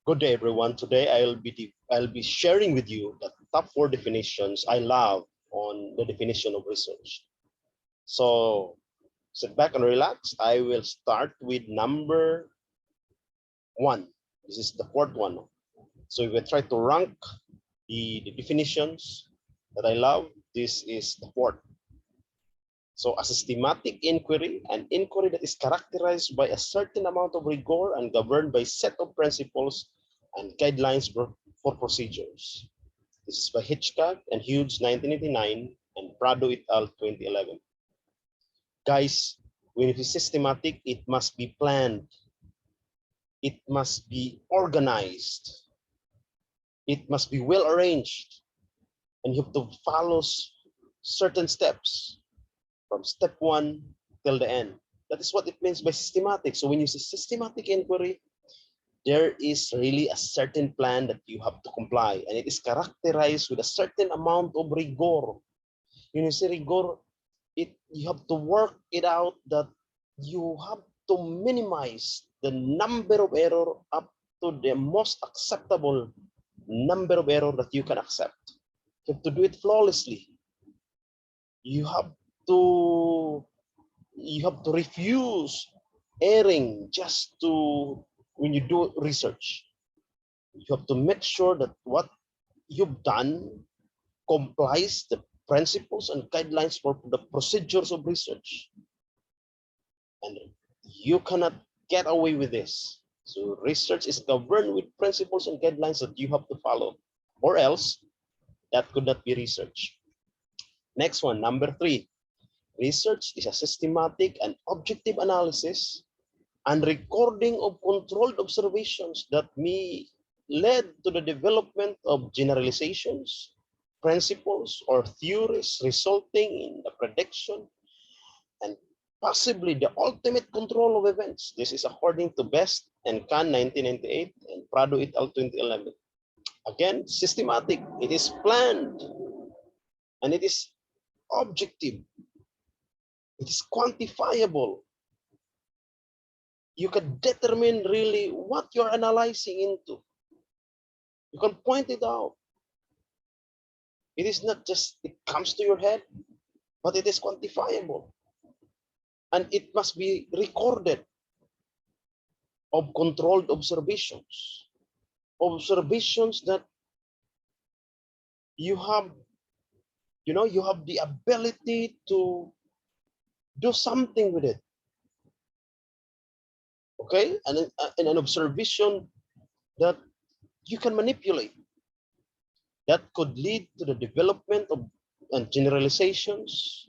Good day, everyone. Today I'll be sharing with you the top 4 definitions I love on the definition of research. So sit back and relax. I will start with number 1. This is the fourth one. So if we try to rank the definitions that I love, this is the fourth. So a systematic inquiry, an inquiry that is characterized by a certain amount of rigor and governed by a set of principles and guidelines for procedures. This is by Hitchcock and Hughes 1989 and Prado et al. 2011. Guys, when it is systematic, it must be planned. It must be organized. It must be well arranged. And you have to follow certain steps from step 1 till the end. That is what it means by systematic. So when you say systematic inquiry, there is really a certain plan that you have to comply, and it is characterized with a certain amount of rigor. When you say rigor, you have to work it out that you have to minimize the number of error up to the most acceptable number of error that you can accept. You have to do it flawlessly. You have to refuse erring just to when you do research. You have to make sure that what you've done complies the principles and guidelines for the procedures of research. And you cannot get away with this. So research is governed with principles and guidelines that you have to follow, or else that could not be research. Next one, number 3. Research is a systematic and objective analysis and recording of controlled observations that may lead to the development of generalizations, principles, or theories resulting in the prediction and possibly the ultimate control of events. This is according to Best and Kahn 1998 and Prado et al. 2011. Again, systematic. It is planned and it is objective. It is quantifiable. You can determine really what you're analyzing into. You can point it out. It is not just it comes to your head, but it is quantifiable. And it must be recorded of controlled observations. Observations that you have the ability to do something with it. Okay, and an observation that you can manipulate, that could lead to the development of generalizations,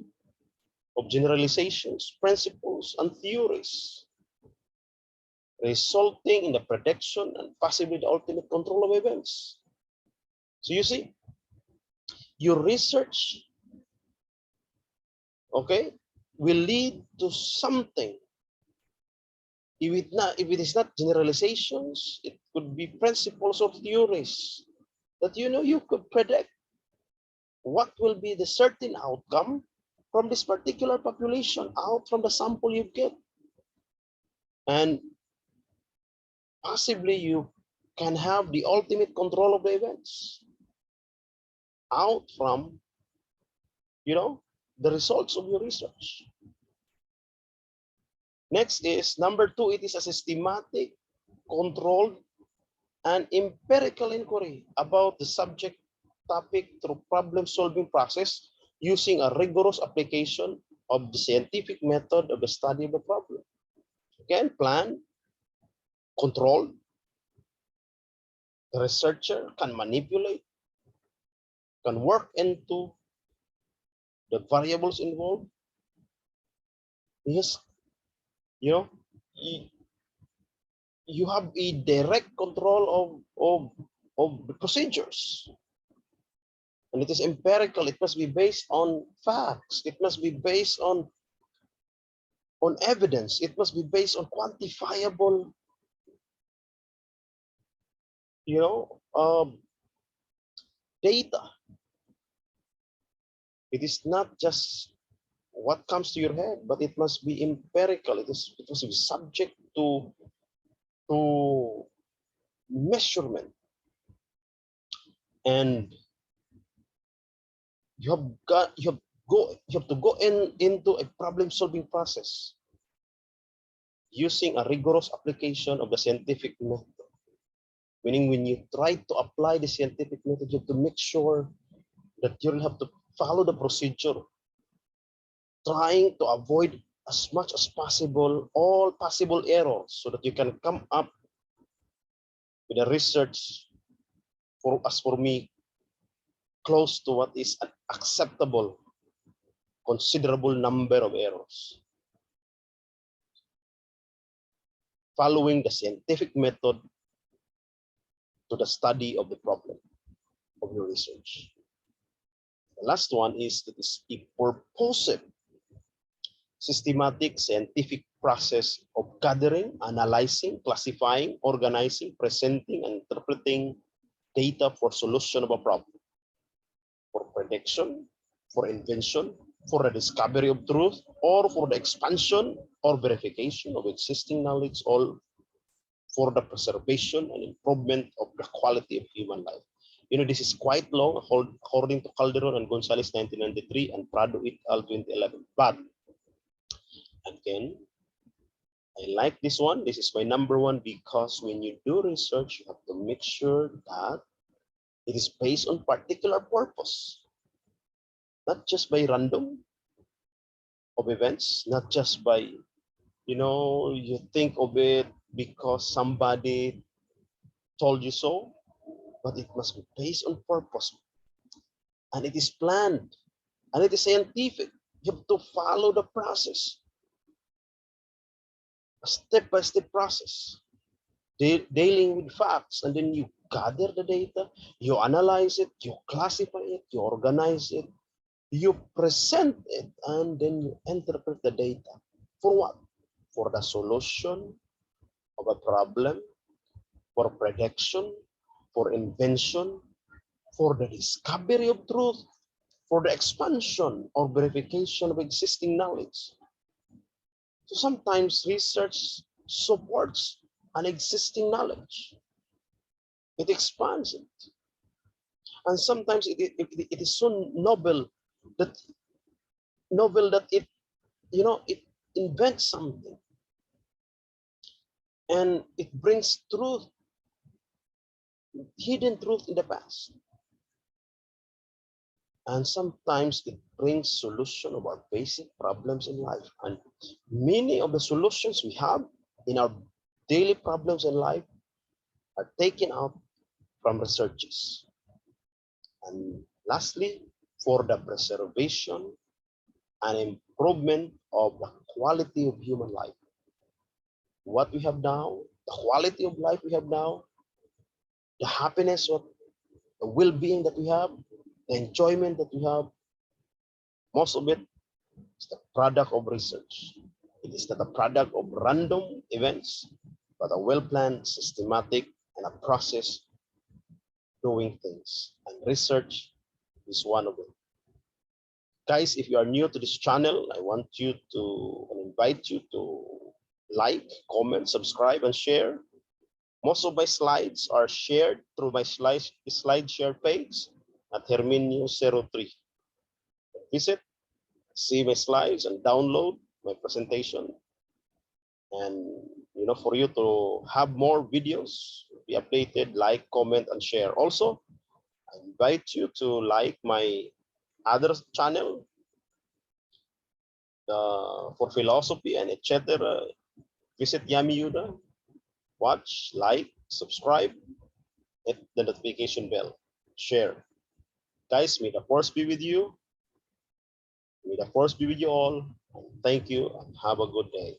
principles, and theories, resulting in the prediction and possibly the ultimate control of events. So you see, your research, okay, will lead to something. If it is not generalizations, it could be principles or theories that you could predict what will be the certain outcome from this particular population out from the sample you get. And possibly you can have the ultimate control of the events out from the results of your research. Next is number 2. It is a systematic, controlled, and empirical inquiry about the subject topic through problem-solving process using a rigorous application of the scientific method of the study of the problem. Again, plan, control. The researcher can manipulate, can work into the variables involved. Yes, you have a direct control of the procedures. And it is empirical. It must be based on facts. It must be based on evidence. It must be based on quantifiable, data. It is not just what comes to your head, but it must be empirical. It must be subject to measurement, and you have to go into a problem solving process using a rigorous application of the scientific method. Meaning, when you try to apply the scientific method, you have to make sure that you'll have to follow the procedure, trying to avoid as much as possible all possible errors, so that you can come up with a research, for me, close to what is an acceptable, considerable number of errors, following the scientific method to the study of the problem of your research. The last one is that is a purposive, systematic scientific process of gathering, analyzing, classifying, organizing, presenting, and interpreting data for solution of a problem, for prediction, for invention, for the discovery of truth, or for the expansion or verification of existing knowledge, all for the preservation and improvement of the quality of human life. This is quite long, according to Calderon and Gonzalez 1993 and Prado et al. 2011. But again, I like this one. This is my number one, because when you do research, you have to make sure that it is based on particular purpose, not just by random of events, not just by, you think of it because somebody told you so, but it must be based on purpose, and it is planned, and it is scientific. You have to follow the process, a step-by-step process, dealing with facts, and then you gather the data, you analyze it, you classify it, you organize it, you present it, and then you interpret the data. For what? For the solution of a problem, for prediction, for invention, for the discovery of truth, for the expansion or verification of existing knowledge. So sometimes research supports an existing knowledge. It expands it. And sometimes it is so novel that it, it invents something. And it brings truth, hidden truth in the past. And sometimes it brings solution of our basic problems in life. And many of the solutions we have in our daily problems in life are taken out from researches. And lastly, for the preservation and improvement of the quality of human life. What we have now, the quality of life we have now, the happiness, the well-being that we have, the enjoyment that we have, most of it is the product of research. It is not a product of random events, but a well-planned, systematic, and a process doing things. And research is one of them. Guys, if you are new to this channel, I want you to invite you to like, comment, subscribe, and share. Most of my slides are shared through my slide share page at Herminio03. Visit, see my slides, and download my presentation. And for you to have more videos, be updated, like, comment, and share. Also, I invite you to like my other channel for philosophy and etc. Visit Yami Yuda. Watch, like, subscribe, hit the notification bell, share. Guys, may the force be with you. May the force be with you all. Thank you and have a good day.